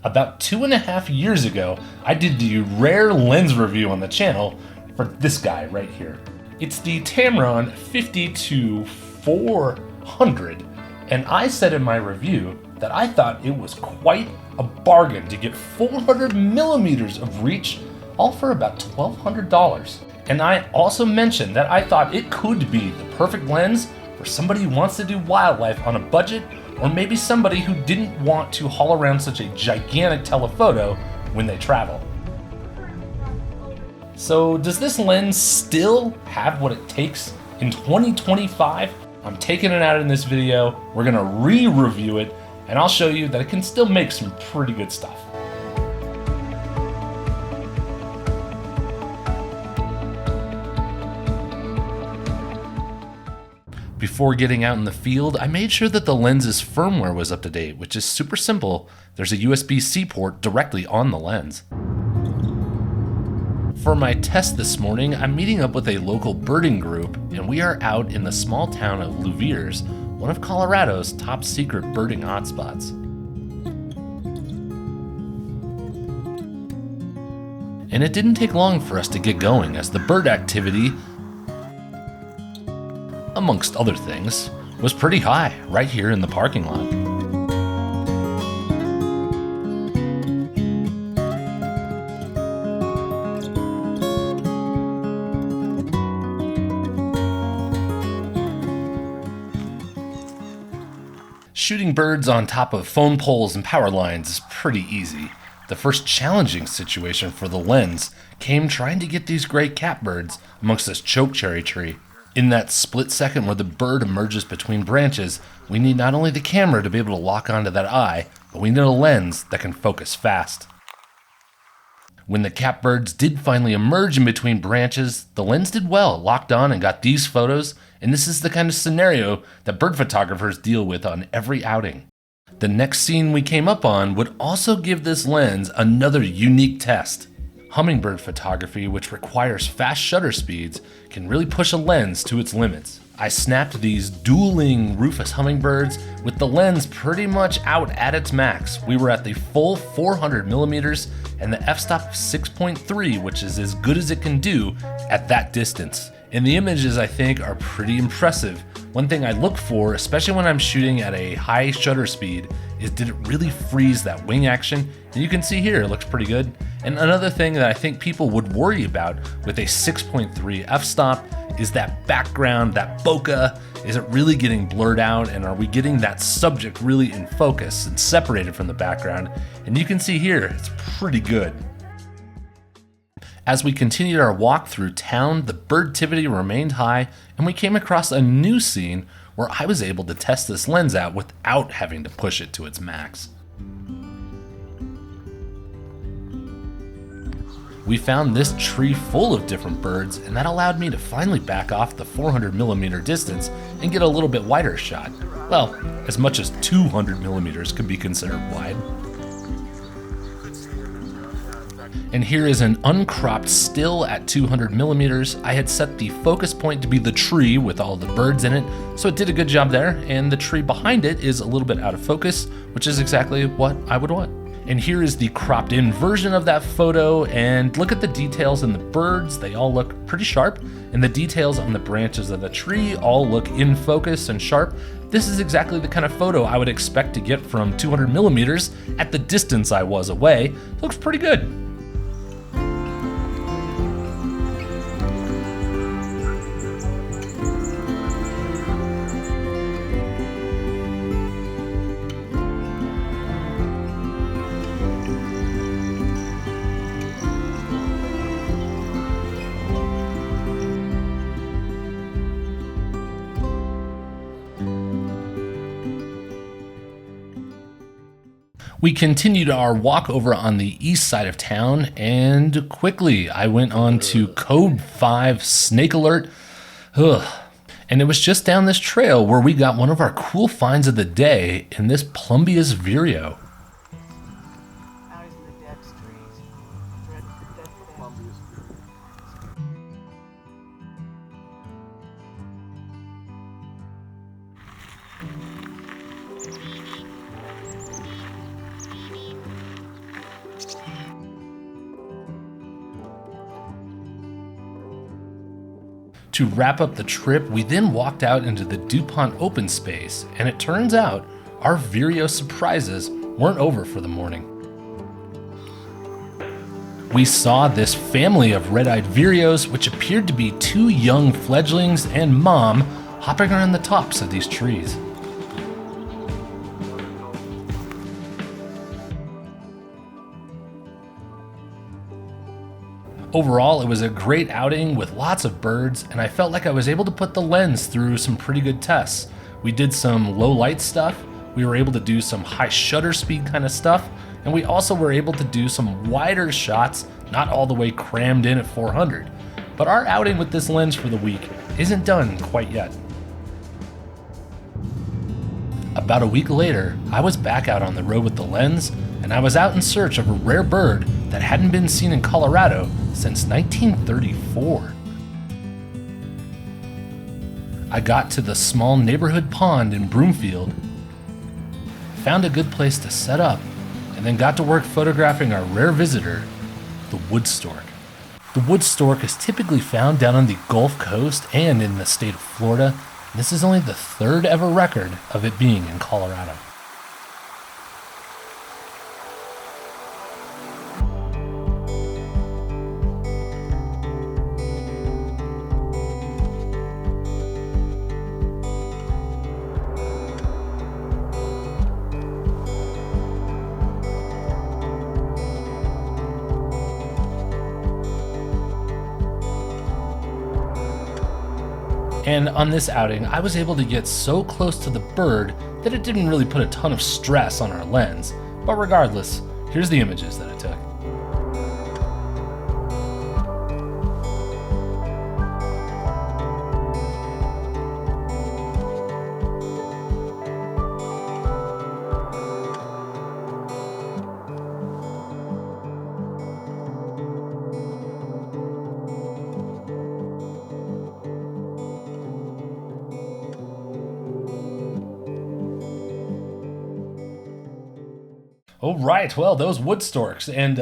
About 2.5 years ago, I did the rare lens review on the channel for this guy right here. It's the Tamron 50-400, and I said in my review that I thought it was quite a bargain to get 400 millimeters of reach, all for about $1,200. And I also mentioned that I thought it could be the perfect lens for somebody who wants to do wildlife on a budget, or maybe somebody who didn't want to haul around such a gigantic telephoto when they travel. So does this lens still have what it takes in 2025? I'm taking it out in this video, we're gonna re-review it, and I'll show you that it can still make some pretty good stuff. Before getting out in the field, I made sure that the lens's firmware was up to date, which is super simple. There's a USB-C port directly on the lens. For my test this morning, I'm meeting up with a local birding group, and we are out in the small town of Louviers, one of Colorado's top secret birding hotspots. And it didn't take long for us to get going, as the bird activity, amongst other things, was pretty high right here in the parking lot. Shooting birds on top of phone poles and power lines is pretty easy. The first challenging situation for the lens came trying to get these gray catbirds amongst this chokecherry tree. In that split second where the bird emerges between branches, we need not only the camera to be able to lock onto that eye, but we need a lens that can focus fast. When the catbirds did finally emerge in between branches, the lens did well, locked on and got these photos, and this is the kind of scenario that bird photographers deal with on every outing. The next scene we came up on would also give this lens another unique test. Hummingbird photography, which requires fast shutter speeds, can really push a lens to its limits. I snapped these dueling Rufus hummingbirds with the lens pretty much out at its max. We were at the full 400 millimeters and the f-stop of 6.3, which is as good as it can do at that distance. And the images, I think, are pretty impressive. One thing I look for, especially when I'm shooting at a high shutter speed, is did it really freeze that wing action? And you can see here, it looks pretty good. And another thing that I think people would worry about with a 6.3 f-stop is that background, that bokeh. Is it really getting blurred out, and are we getting that subject really in focus and separated from the background? And you can see here, it's pretty good. As we continued our walk through town, the birdtivity remained high, and we came across a new scene where I was able to test this lens out without having to push it to its max. We found this tree full of different birds, and that allowed me to finally back off the 400 millimeter distance and get a little bit wider shot. Well, as much as 200 millimeters could be considered wide. And here is an uncropped still at 200 millimeters. I had set the focus point to be the tree with all the birds in it, so it did a good job there, and the tree behind it is a little bit out of focus, which is exactly what I would want. And here is the cropped in version of that photo, and look at the details in the birds. They all look pretty sharp, and the details on the branches of the tree all look in focus and sharp. This is exactly the kind of photo I would expect to get from 200 millimeters at the distance I was away. It looks pretty good. We continued our walk over on the east side of town, and quickly I went on to Code 5 Snake Alert. And it was just down this trail where we got one of our cool finds of the day in this Plumbeous vireo. To wrap up the trip, we then walked out into the DuPont open space, and it turns out our Vireo surprises weren't over for the morning. We saw this family of red-eyed vireos, which appeared to be 2 young fledglings and mom hopping around the tops of these trees. Overall, it was a great outing with lots of birds, and I felt like I was able to put the lens through some pretty good tests. We did some low light stuff, we were able to do some high shutter speed kind of stuff, and we also were able to do some wider shots, not all the way crammed in at 400. But our outing with this lens for the week isn't done quite yet. About a week later, I was back out on the road with the lens, and I was out in search of a rare bird that hadn't been seen in Colorado since 1934. I got to the small neighborhood pond in Broomfield, found a good place to set up, and then got to work photographing our rare visitor, the wood stork. The wood stork is typically found down on the Gulf Coast and in the state of Florida. This is only the 3rd ever record of it being in Colorado. And on this outing, I was able to get so close to the bird that it didn't really put a ton of stress on our lens. But regardless, here's the images that I took. All right, well, those wood storks, and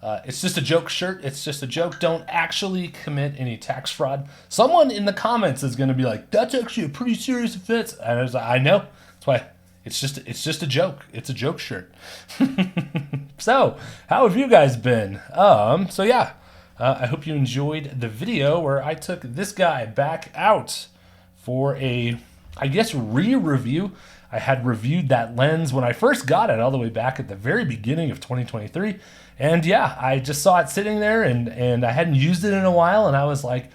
it's just a joke shirt. It's just a joke. Don't actually commit any tax fraud. Someone in the comments is going to be like, "That's actually a pretty serious offense." And I was like, "I know. That's why it's just a joke. It's a joke shirt." So, how have you guys been? So yeah, I hope you enjoyed the video where I took this guy back out for a, I guess, re-review. I had reviewed that lens when I first got it all the way back at the very beginning of 2023. And yeah, I just saw it sitting there and I hadn't used it in a while. And I was like,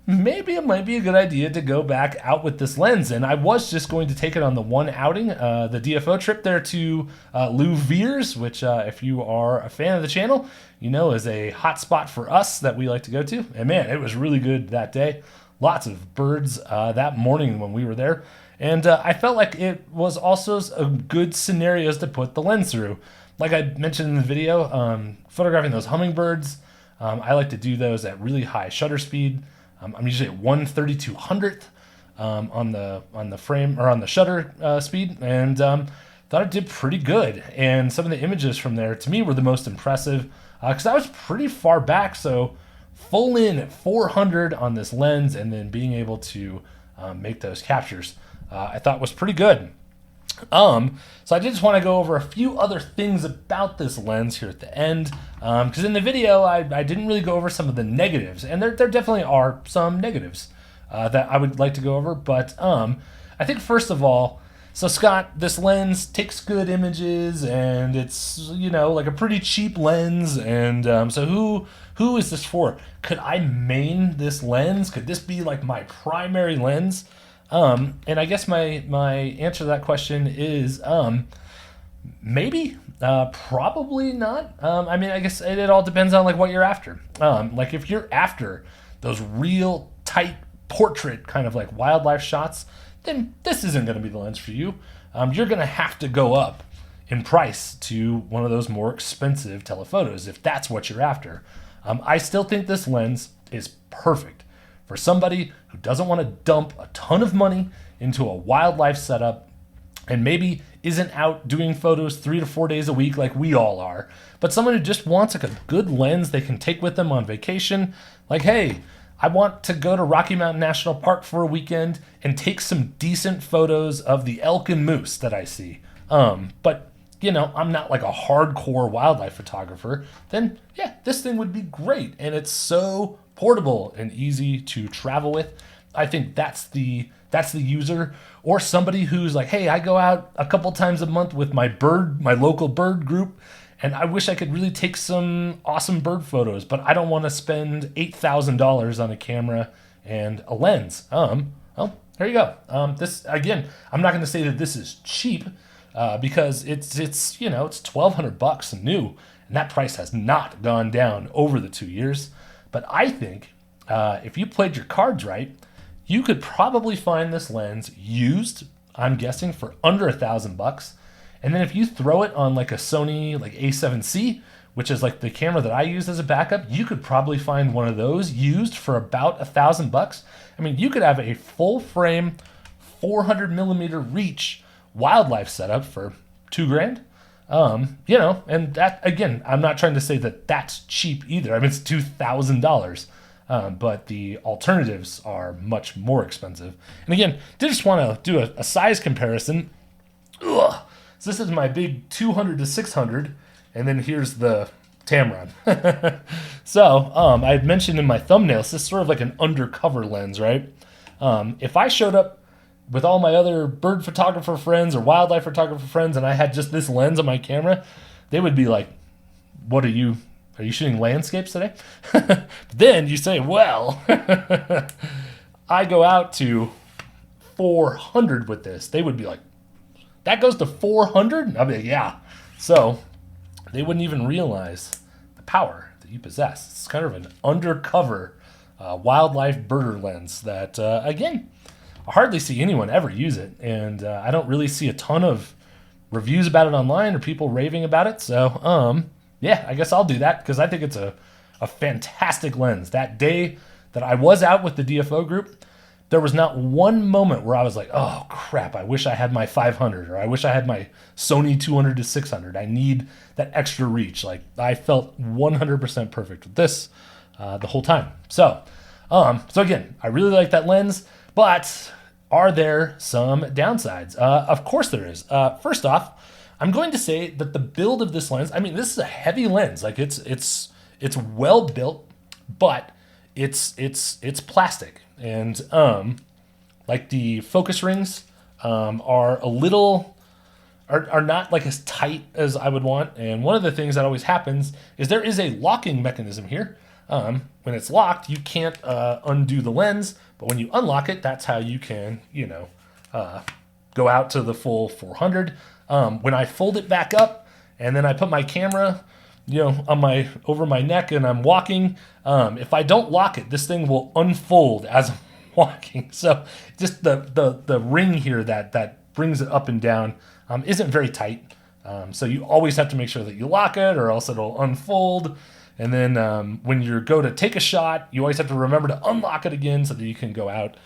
maybe it might be a good idea to go back out with this lens. And I was just going to take it on the one outing, the DFO trip there to Louviers, which if you are a fan of the channel, you know is a hot spot for us that we like to go to. And man, it was really good that day. Lots of birds that morning when we were there. And I felt like it was also a good scenarios to put the lens through. Like I mentioned in the video, photographing those hummingbirds, I like to do those at really high shutter speed. I'm usually at 1/3200th on the frame or on the shutter speed, and thought it did pretty good. And some of the images from there to me were the most impressive because I was pretty far back, so full in at 400 on this lens, and then being able to make those captures. I thought was pretty good. So I did just want to go over a few other things about this lens here at the end, because in the video I didn't really go over some of the negatives, and there definitely are some negatives that I would like to go over. But I think first of all, so Scott, this lens takes good images, and it's, you know, like a pretty cheap lens, and so who is this for? Could I main this lens? Could this be like my primary lens? And I guess my answer to that question is maybe, probably not. I mean, I guess it all depends on like what you're after. Like if you're after those real tight portrait kind of like wildlife shots, then this isn't going to be the lens for you. You're going to have to go up in price to one of those more expensive telephotos if that's what you're after. I still think this lens is perfect for somebody who doesn't want to dump a ton of money into a wildlife setup and maybe isn't out doing photos 3 to 4 days a week like we all are, but someone who just wants like a good lens they can take with them on vacation. Like, hey, I want to go to Rocky Mountain National Park for a weekend and take some decent photos of the elk and moose that I see. But I'm not like a hardcore wildlife photographer. Then yeah, this thing would be great, and it's so portable and easy to travel with. I think that's the user, or somebody who's like, hey, I go out a couple times a month with my local bird group, and I wish I could really take some awesome bird photos, but I don't want to spend $8,000 on a camera and a lens. Well, there you go. This again, I'm not going to say that this is cheap, because it's $1,200 new, and that price has not gone down over the 2 years. But I think if you played your cards right, you could probably find this lens used, I'm guessing, for under $1,000. And then if you throw it on like a Sony like A7C, which is like the camera that I use as a backup, you could probably find one of those used for about $1,000. I mean, you could have a full frame 400mm reach wildlife setup for $2,000. And that, again, I'm not trying to say that that's cheap either. I mean, it's $2,000. But the alternatives are much more expensive. And again, did just want to do a size comparison. Ugh. So this is my big 200 to 600, and then here's the Tamron. So I had mentioned in my thumbnails, this is sort of like an undercover lens, right? If I showed up with all my other bird photographer friends or wildlife photographer friends, and I had just this lens on my camera, they would be like, what are you shooting landscapes today? But then you say, well, I go out to 400 with this. They would be like, that goes to 400? I'd be like, yeah. So they wouldn't even realize the power that you possess. It's kind of an undercover wildlife birder lens that, again, I hardly see anyone ever use it. And I don't really see a ton of reviews about it online or people raving about it. So, yeah, I guess I'll do that because I think it's a fantastic lens. That day that I was out with the DFO group, there was not one moment where I was like, oh, crap, I wish I had my 500 or I wish I had my Sony 200 to 600. I need that extra reach. Like, I felt 100% perfect with this the whole time. So again, I really like that lens, but are there some downsides? Of course there is. First off, I'm going to say that the build of this lens, I mean, this is a heavy lens. Like it's well built, but it's plastic. And like the focus rings are not like as tight as I would want. And one of the things that always happens is there is a locking mechanism here. When it's locked, you can't undo the lens, but when you unlock it, that's how you can, go out to the full 400. When I fold it back up and then I put my camera, over my neck and I'm walking, if I don't lock it, this thing will unfold as I'm walking. So just the ring here that brings it up and down isn't very tight. So you always have to make sure that you lock it or else it'll unfold. And then when you go to take a shot, you always have to remember to unlock it again so that you can go out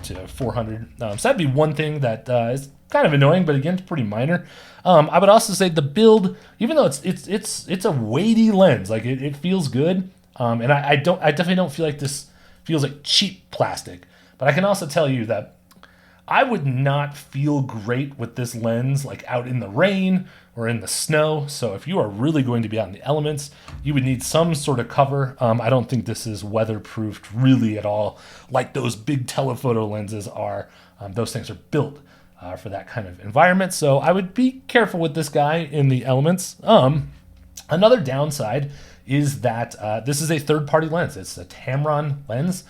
to 400. So that'd be one thing that is kind of annoying, but again, it's pretty minor. I would also say the build, even though it's a weighty lens, like it feels good. And I definitely don't feel like this feels like cheap plastic. But I can also tell you that I would not feel great with this lens like out in the rain or in the snow. So if you are really going to be out in the elements, you would need some sort of cover. I don't think this is weatherproofed really at all like those big telephoto lenses are. Those things are built for that kind of environment. So I would be careful with this guy in the elements. Another downside is that this is a third-party lens. It's a Tamron lens.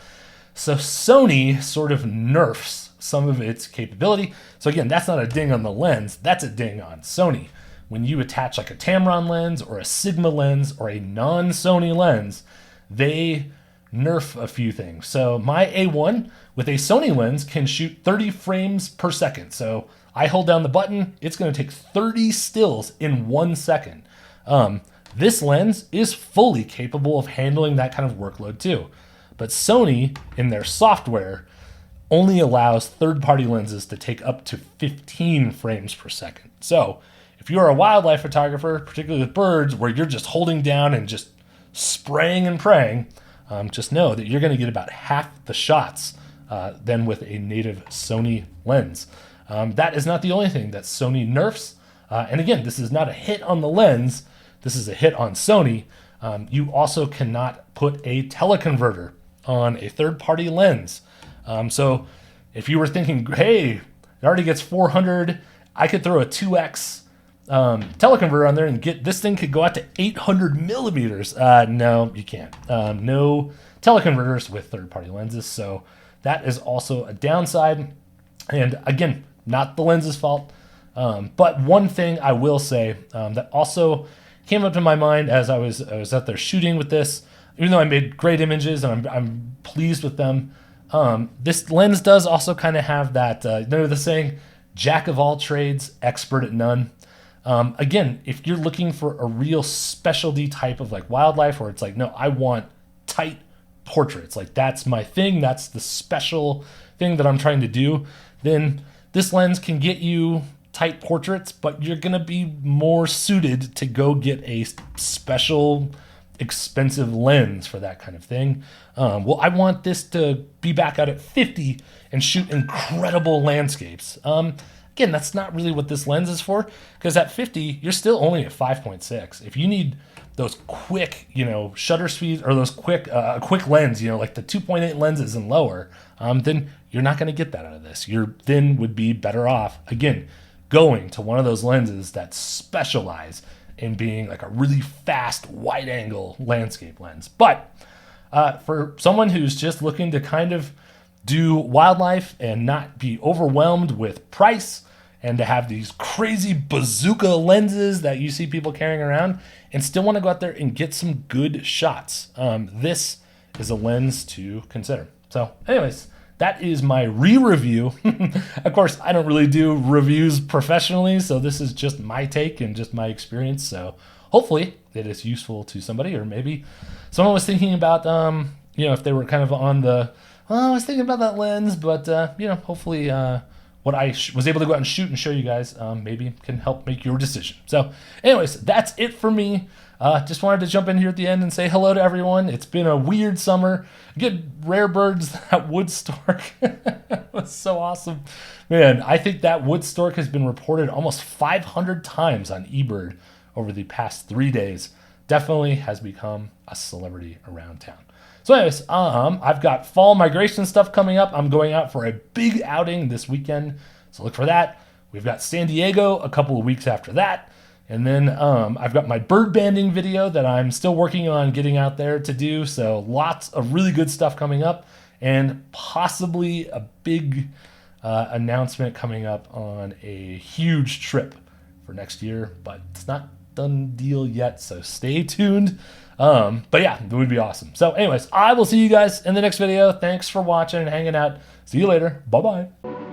So Sony sort of nerfs some of its capability. So again, that's not a ding on the lens, that's a ding on Sony. When you attach like a Tamron lens or a Sigma lens or a non-Sony lens, they nerf a few things. So my A1 with a Sony lens can shoot 30 frames per second. So I hold down the button, it's going to take 30 stills in 1 second. This lens is fully capable of handling that kind of workload too. But Sony, in their software, only allows third-party lenses to take up to 15 frames per second. So if you're a wildlife photographer, particularly with birds, where you're just holding down and just spraying and praying, just know that you're going to get about half the shots than with a native Sony lens. That is not the only thing that Sony nerfs. And again, this is not a hit on the lens. This is a hit on Sony. You also cannot put a teleconverter on a third-party lens. So if you were thinking, hey, it already gets 400, I could throw a 2x teleconverter on there and get this thing could go out to 800 millimeters. No, you can't. No teleconverters with third-party lenses. So that is also a downside. And again, not the lens's fault. But one thing I will say that also came up to my mind as I was out there shooting with this, even though I made great images and I'm pleased with them, this lens does also kind of have that, you know the saying, jack of all trades, expert at none. Again, if you're looking for a real specialty type of like wildlife where it's like, no, I want tight portraits, like that's my thing, that's the special thing that I'm trying to do, then this lens can get you tight portraits, but you're going to be more suited to go get a special expensive lens for that kind of thing. Well, I want this to be back out at 50 and shoot incredible landscapes. Again, that's not really what this lens is for, because at 50, you're still only at 5.6. If you need those quick, shutter speeds or those quick lens, like the 2.8 lenses and lower, then you're not going to get that out of this. You then would be better off, again, going to one of those lenses that specialize in being like a really fast wide angle landscape lens. But for someone who's just looking to kind of do wildlife and not be overwhelmed with price and to have these crazy bazooka lenses that you see people carrying around and still want to go out there and get some good shots, this is a lens to consider. So anyways, that is my re-review. Of course, I don't really do reviews professionally, so this is just my take and just my experience. So hopefully it is useful to somebody, or maybe someone was thinking about, if they were kind of on the, I was thinking about that lens, but, hopefully what I was able to go out and shoot and show you guys maybe can help make your decision. So anyways, that's it for me. Just wanted to jump in here at the end and say hello to everyone. It's been a weird summer. Get rare birds, that wood stork. was so awesome. Man, I think that wood stork has been reported almost 500 times on eBird over the past 3 days. Definitely has become a celebrity around town. So anyways, I've got fall migration stuff coming up. I'm going out for a big outing this weekend, so look for that. We've got San Diego a couple of weeks after that. And then I've got my bird banding video that I'm still working on getting out there to do. So lots of really good stuff coming up, and possibly a big announcement coming up on a huge trip for next year, but it's not done deal yet, so stay tuned. But yeah, it would be awesome. So anyways, I will see you guys in the next video. Thanks for watching and hanging out. See you later. Bye-bye.